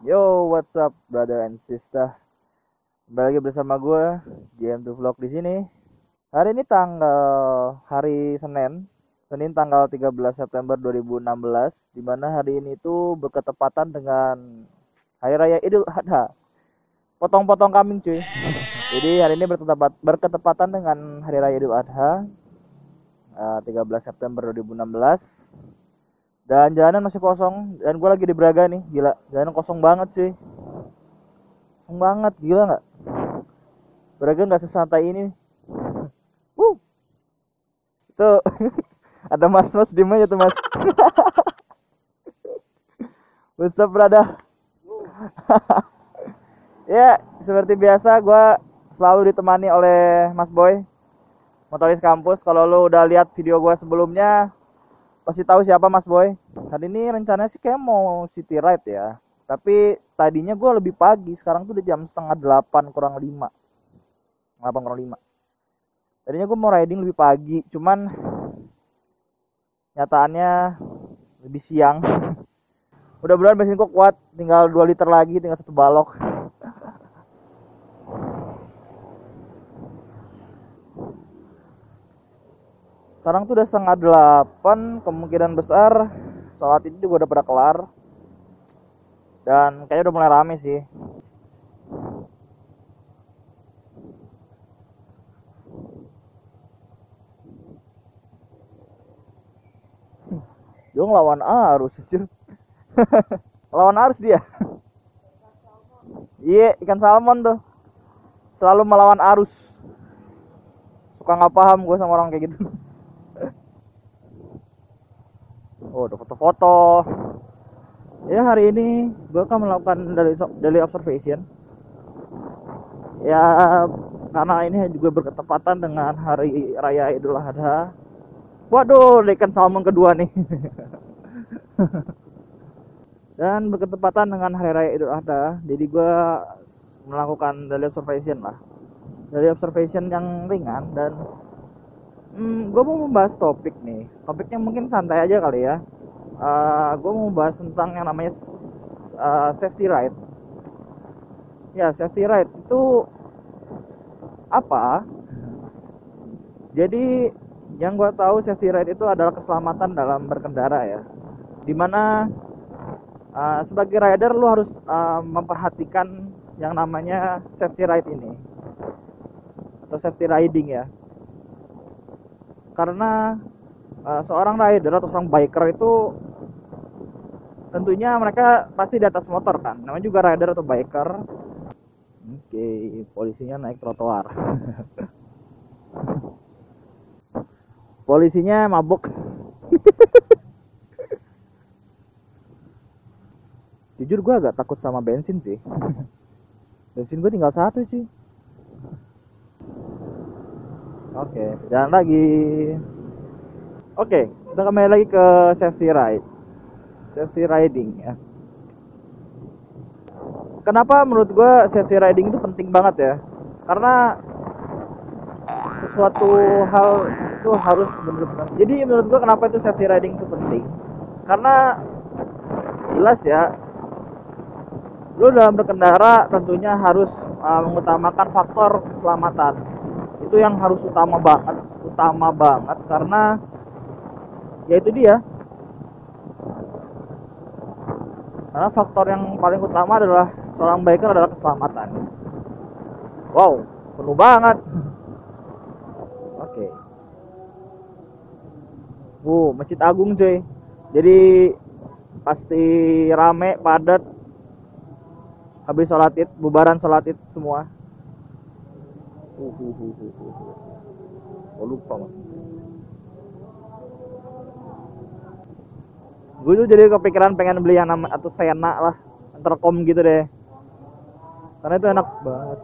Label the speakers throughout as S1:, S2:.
S1: Yo, what's up, brother and sister? Kembali lagi bersama gue, GM2 Vlog di sini. Hari ini hari Senin tanggal 13 September 2016, di mana hari ini tuh berketepatan dengan Hari Raya Idul Adha. Potong-potong kambing, cuy. Jadi hari ini berketepatan dengan Hari Raya Idul Adha, 13 September 2016. Dan jalanan masih kosong, dan gue lagi di Braga nih, gila. Jalanan kosong banget, cuy. Kosong banget, gila nggak? Braga nggak sesantai ini. Wuh, itu ada mas-mas di mana tuh mas? What's up, brother? Ya, seperti biasa gue selalu ditemani oleh Mas Boy, motoris kampus. Kalau lo udah lihat video gue sebelumnya, pasti tahu siapa Mas Boy. Hari ini rencananya sih kayak mau city ride ya. Tapi tadinya gue lebih pagi, sekarang tuh udah jam setengah 8 kurang 5. 8 kurang 5. Tadinya gue mau riding lebih pagi, cuman nyataannya lebih siang. Mudah-mudahan bensin gue kuat, tinggal 2 liter lagi, tinggal 1 balok. Sekarang tuh udah setengah 8, kemungkinan besar sholat itu juga udah pada kelar. Dan kayaknya udah mulai rame sih. Dia ngelawan arus aja. Lawan arus dia. Iya, ikan salmon tuh. Selalu melawan arus. Suka nggak paham gue sama orang kayak gitu. Oh, udah foto-foto. Ya, hari ini gue akan melakukan daily observation. Ya, karena ini juga berketepatan dengan hari raya Idul Adha. Waduh, ikan salmon kedua nih. Dan berketepatan dengan hari raya Idul Adha, jadi gue melakukan daily observation lah. Daily observation yang ringan dan gue mau membahas topik nih. Topiknya mungkin santai aja kali ya. Gue mau membahas tentang yang namanya safety ride. Ya, safety ride itu apa? Jadi yang gue tahu safety ride itu adalah keselamatan dalam berkendara ya. Dimana sebagai rider lu harus memperhatikan yang namanya safety ride ini atau safety riding ya. Karena seorang rider atau seorang biker itu tentunya mereka pasti di atas motor kan. Namanya juga rider atau biker. Oke, polisinya naik trotoar. Polisinya mabuk. Jujur gue agak takut sama bensin sih. Bensin gue tinggal 1 sih. Oke, jalan lagi. Oke, kita kembali lagi ke safety ride. Safety riding ya. Kenapa menurut gue safety riding itu penting banget ya? Karena sesuatu hal itu harus benar-benar. Jadi menurut gue kenapa itu safety riding itu penting? Karena jelas ya, lu dalam berkendara tentunya harus mengutamakan faktor keselamatan. Itu yang harus utama banget karena ya itu dia. Karena faktor yang paling utama adalah seorang biker adalah keselamatan. Wow, penuh banget. Oke. Masjid Agung cuy. Jadi pasti rame, padat. Habis sholat id, bubaran sholat id semua. Oh, lupa mas. Gue tuh jadi kepikiran pengen beli yang nama atau Sena lah, Intercom gitu deh. Karena itu enak banget.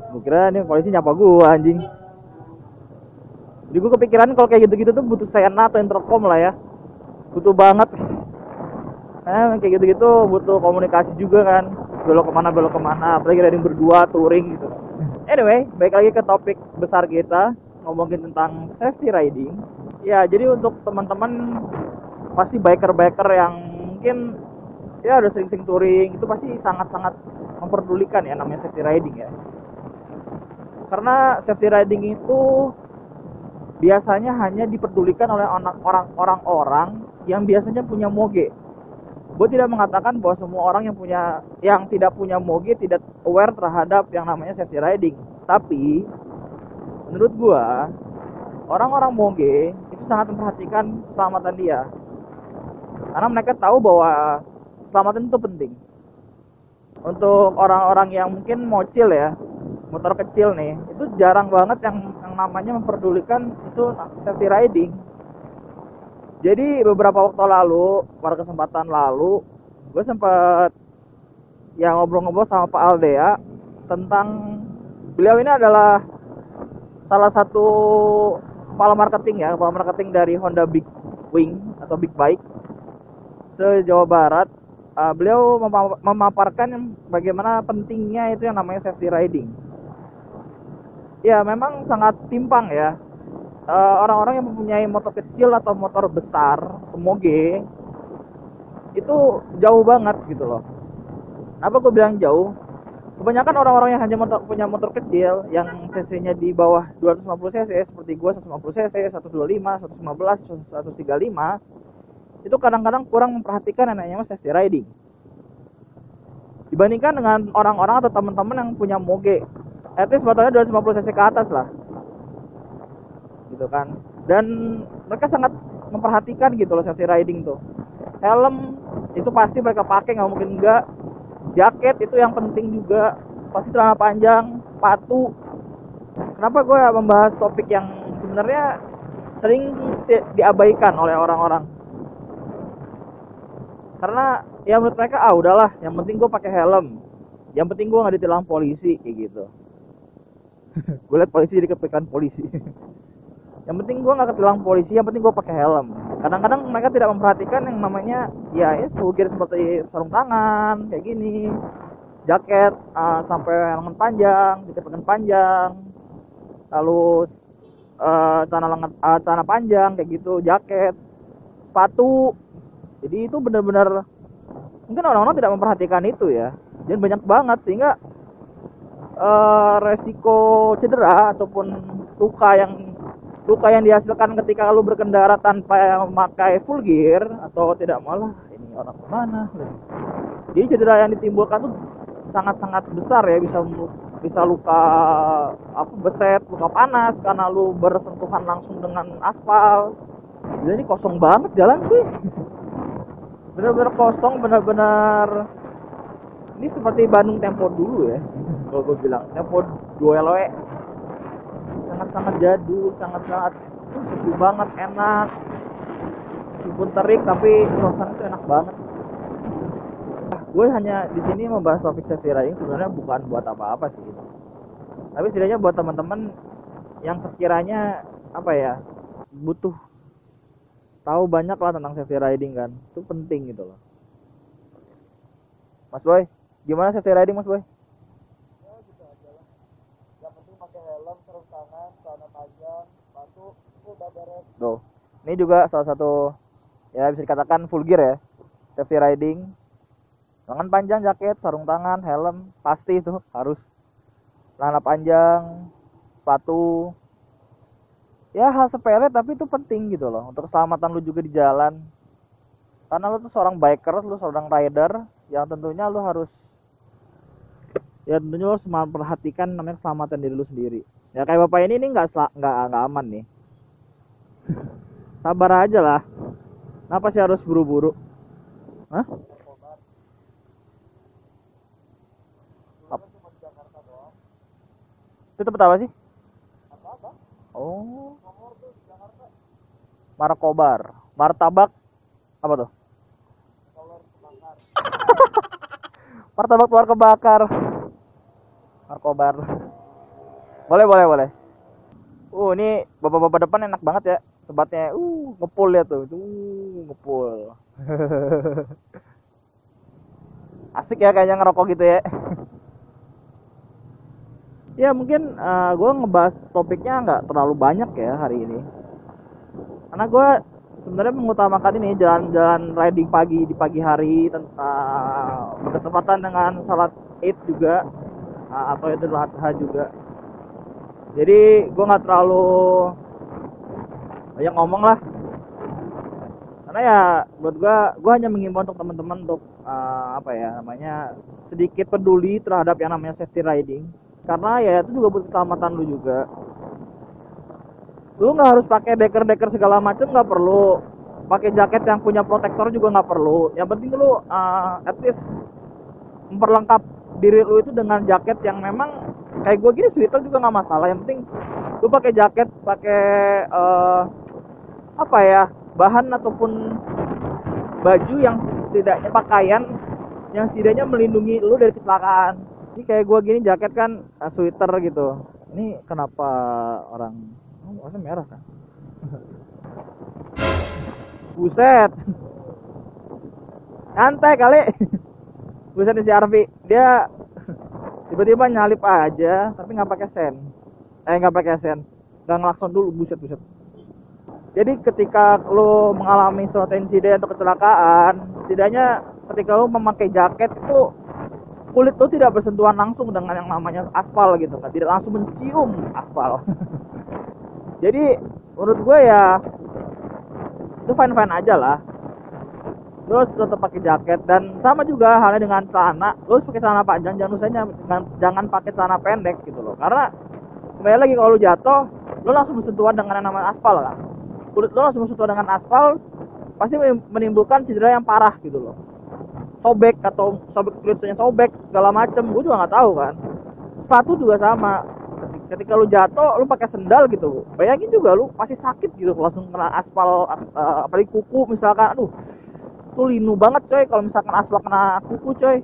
S1: Gue kira nih polisi nyapa gue anjing. Jadi gue kepikiran kalau kayak gitu-gitu tuh butuh Sena atau Intercom lah ya. Butuh banget. Kayak gitu-gitu butuh komunikasi juga kan. Belok kemana, apalagi riding berdua, touring gitu. Anyway, balik lagi ke topik besar kita, ngomongin tentang safety riding. Ya, jadi untuk teman-teman pasti biker-biker yang mungkin ya udah sering-sering touring, itu pasti sangat-sangat memperdulikan ya namanya safety riding ya. Karena safety riding itu biasanya hanya diperdulikan oleh orang-orang yang biasanya punya moge. Gue tidak mengatakan bahwa semua orang yang tidak punya moge tidak aware terhadap yang namanya safety riding. Tapi menurut gue orang-orang moge itu sangat memperhatikan keselamatan dia. Karena mereka tahu bahwa keselamatan itu penting. Untuk orang-orang yang mungkin mocil ya, motor kecil nih, itu jarang banget yang namanya memperdulikan itu safety riding. Jadi beberapa waktu lalu, pada kesempatan lalu, gue sempat ya ngobrol-ngobrol sama Pak Aldea tentang beliau ini adalah salah satu kepala marketing dari Honda Big Wing atau Big Bike se-Jawa Barat. Beliau memaparkan bagaimana pentingnya itu yang namanya safety riding. Ya memang sangat timpang ya. Orang-orang yang mempunyai motor kecil atau motor besar, moge, itu jauh banget gitu loh. Kenapa gue bilang jauh? Kebanyakan orang-orang yang hanya punya motor kecil yang cc-nya di bawah 250 cc seperti gue 150 cc, 125, 115, 135, itu kadang-kadang kurang memperhatikan yang namanya safety riding. Dibandingkan dengan orang-orang atau teman-teman yang punya moge, at least motornya 250 cc ke atas lah. Gitu kan. Dan mereka sangat memperhatikan gitu loh safety riding tuh. Helm itu pasti mereka pakai, nggak mungkin enggak. Jaket itu yang penting juga. Pasti celana panjang, sepatu. Kenapa gue membahas topik yang sebenarnya sering diabaikan oleh orang-orang? Karena ya menurut mereka udahlah, yang penting gue pakai helm, yang penting gue nggak ditilang polisi kayak gitu. Gue liat polisi jadi kepikiran polisi. Yang penting gue nggak ketilang polisi, yang penting gue pakai helm. Kadang-kadang mereka tidak memperhatikan yang namanya ya itu gear seperti sarung tangan kayak gini, jaket sampai lengan panjang, jaket lengan panjang, lalu celana panjang kayak gitu, jaket, sepatu. Jadi itu benar-benar mungkin orang-orang tidak memperhatikan itu ya, dan banyak banget sehingga resiko cedera ataupun luka yang dihasilkan ketika lu berkendara tanpa memakai full gear atau tidak, malah ini orang kemana. Jadi cedera yang ditimbulkan tuh sangat-sangat besar ya, bisa luka beset, luka panas karena lu bersentuhan langsung dengan aspal. Jadi kosong banget jalan sih. Benar-benar kosong, benar-benar ini seperti Bandung Tempo dulu ya. Kalau gue bilang Tempo 2LW sangat-sangat jadul, sangat-sangat sepi banget, enak. Meskipun terik tapi suasana itu enak banget. Gue hanya di sini membahas topik safety riding sebenarnya bukan buat apa-apa sih gitu. Tapi setidaknya buat teman-teman yang sekiranya butuh tahu banyak lah tentang safety riding kan, itu penting gitu loh. Mas Boy, gimana safety riding Mas Boy?
S2: Ya gitu aja lah. Yang penting pakai helm, sarung tangan, celana panjang, sepatu, itu udah beres.
S1: Tuh, ini juga salah satu ya bisa dikatakan full gear ya, safety riding. Lengan panjang, jaket, sarung tangan, helm, pasti itu harus. Celana panjang, sepatu. Ya hal sepele tapi itu penting gitu loh untuk keselamatan lu juga di jalan. Karena lu tuh seorang biker, lu seorang rider yang tentunya lu harus memperhatikan namanya keselamatan diri lu sendiri. Ya kayak bapak ini nggak aman nih. Sabar aja lah. Kenapa sih harus buru-buru? Hah? Itu tempat apa sih? Oh, Markobar, martabak apa tuh? Martabak telur kebakar. Markobar. Boleh. Ini bapak-bapak depan enak banget ya. Sebatnya, ngepul ya tuh. Ngepul. Asik ya kayaknya ngerokok gitu ya. Ya mungkin gue ngebahas topiknya nggak terlalu banyak ya hari ini. Karena gue sebenarnya mengutamakan ini jalan-jalan riding pagi di pagi hari, bertepatan dengan salat Id juga, atau Idul Adha juga. Jadi gue nggak terlalu banyak ngomong lah, karena ya buat gue hanya mengimbau untuk teman-teman untuk apa ya namanya, sedikit peduli terhadap yang namanya safety riding, karena ya itu juga buat keselamatan lu juga. Lu nggak harus pakai deker segala macam, nggak perlu pakai jaket yang punya protektor juga nggak perlu. Yang penting lu at least memperlengkap diri lu itu dengan jaket yang memang kayak gue gini, sweater juga nggak masalah. Yang penting lu pakai jaket, pakai apa ya, bahan ataupun baju yang setidaknya, pakaian yang setidaknya melindungi lu dari kecelakaan. Ini kayak gue gini jaket kan, sweater gitu. Ini kenapa orang warna merah kan? Buset, santai kali. Buset si Arfi, dia tiba-tiba nyalip aja tapi nggak pakai sen, nggak ngelakson dulu. Buset. Jadi ketika lo mengalami suatu insiden atau kecelakaan, setidaknya ketika lo memakai jaket itu kulit lo tidak bersentuhan langsung dengan yang namanya aspal gitu kan, tidak langsung mencium aspal. Jadi menurut gue ya itu fine aja lah. Lo tetap pakai jaket, dan sama juga halnya dengan celana. Lo harus pakai celana panjang, jangan pakai celana pendek gitu loh. Karena kembali lagi, kalau lo jatuh, lo langsung bersentuhan dengan yang namanya aspal kan. Kulit lo langsung bersentuhan dengan aspal, pasti menimbulkan cedera yang parah gitu loh. Sobek kulitnya sobek segala macem, gue juga nggak tahu kan. Sepatu juga sama, ketika lu jatuh lu pakai sendal gitu, bayangin juga lu pasti sakit gitu langsung kena aspal, apalagi kuku misalkan. Aduh, itu linu banget coy kalau misalkan aspal kena kuku coy,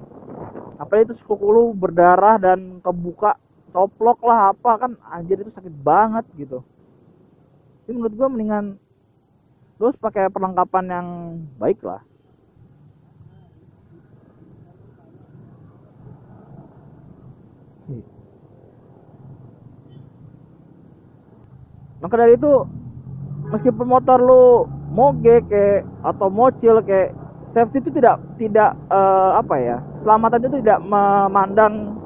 S1: apalagi itu kuku lu berdarah dan kebuka, coplok lah apa kan, anjir itu sakit banget gitu. Jadi menurut gue mendingan lu pakai perlengkapan yang baik lah. Maka dari itu, meskipun motor lu moge kayak atau mocil kayak, safety itu tidak apa ya, keselamatan itu tidak memandang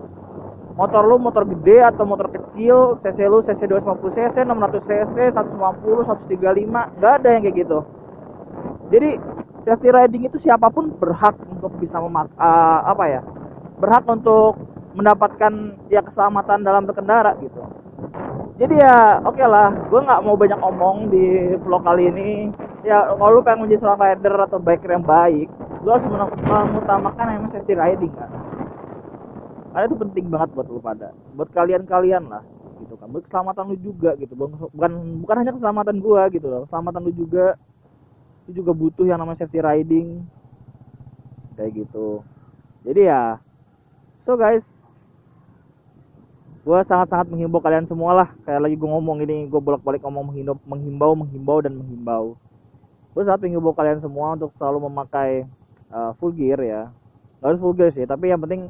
S1: motor lu motor gede atau motor kecil, cc lu cc 250 cc, 600 cc, 150, 135, nggak ada yang kayak gitu. Jadi safety riding itu siapapun berhak untuk bisa berhak untuk mendapatkan ya keselamatan dalam berkendara gitu. Jadi ya oke lah, gue nggak mau banyak omong di vlog kali ini. Ya kalau lu pengen menjadi seorang rider atau biker yang baik, lu harus mengutamakan yang namanya safety riding kan. Karena itu penting banget buat lu pada, buat kalian lah gitu kan, buat keselamatan lu juga gitu. Bukan hanya keselamatan gua gitu loh, keselamatan lu juga, itu juga butuh yang namanya safety riding kayak gitu. Jadi ya, so guys, gue sangat menghimbau kalian semua lah. Kayak lagi gue ngomong ini, gue bolak-balik ngomong menghimbau. Gue sangat menghimbau kalian semua untuk selalu memakai full gear ya. Gak harus full gear sih, tapi yang penting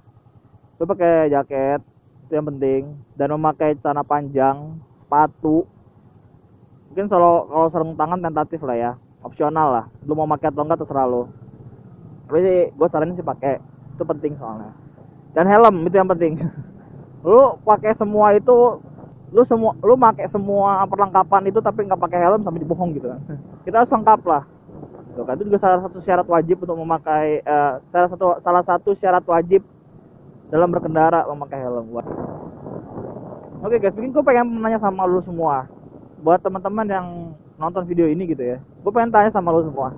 S1: lu pakai jaket, itu yang penting. Dan memakai celana panjang, sepatu. Mungkin kalau sarung tangan tentatif lah ya, opsional lah. Lu mau pakai atau enggak terserah lu. Tapi sih gue saranin sih pakai, itu penting soalnya. Dan helm itu yang penting. Lu pakai semua itu, lu pakai semua perlengkapan itu tapi nggak pakai helm sampai dibohong gitu kan. Kita harus lengkap lah gitu kan. Itu juga salah satu syarat wajib untuk memakai salah satu syarat wajib dalam berkendara, memakai helm. Oke guys, mungkin gue pengen nanya sama lu semua, buat teman-teman yang nonton video ini gitu ya, gue pengen tanya sama lu semua,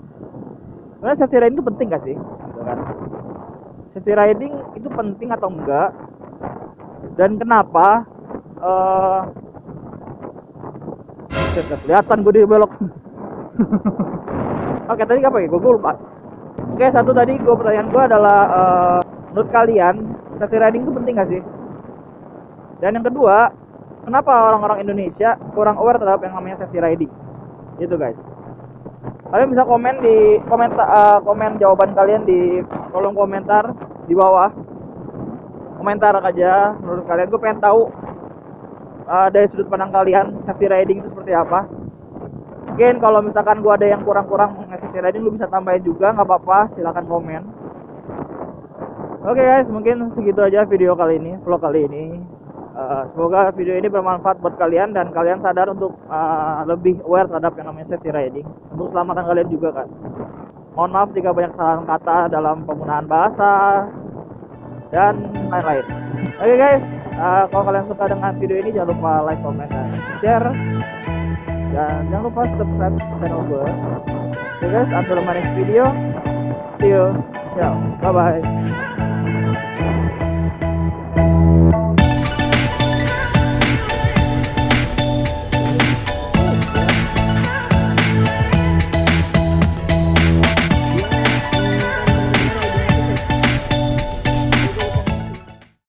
S1: sebenarnya safety riding itu penting gak sih gitu kan? Safety riding itu penting atau enggak, dan kenapa? Kelihatan gue di belok. Oke, tadi apa ya? Gue lupa. Oke, satu tadi pertanyaan gue adalah menurut kalian safety riding itu penting gak sih? Dan yang kedua, kenapa orang-orang Indonesia kurang aware terhadap yang namanya safety riding? Itu guys. Kalian bisa komen di komen jawaban kalian di kolom komentar di bawah. Komentar aja menurut kalian, gue pengen tahu dari sudut pandang kalian safety riding itu seperti apa. Mungkin kalau misalkan gua ada yang kurang-kurang safety riding, lu bisa tambahin juga, nggak apa-apa, silakan komen. Oke guys, mungkin segitu aja video kali ini, vlog kali ini. Semoga video ini bermanfaat buat kalian dan kalian sadar untuk lebih aware terhadap yang namanya safety riding untuk keselamatan kalian juga kan. Mohon maaf jika banyak kesalahan kata dalam penggunaan bahasa dan lain-lain. Oke guys, kalau kalian suka dengan video ini jangan lupa like, comment, dan share. Dan jangan lupa subscribe channel gue. Oke guys, until my next video. See you. Ciao. Bye bye.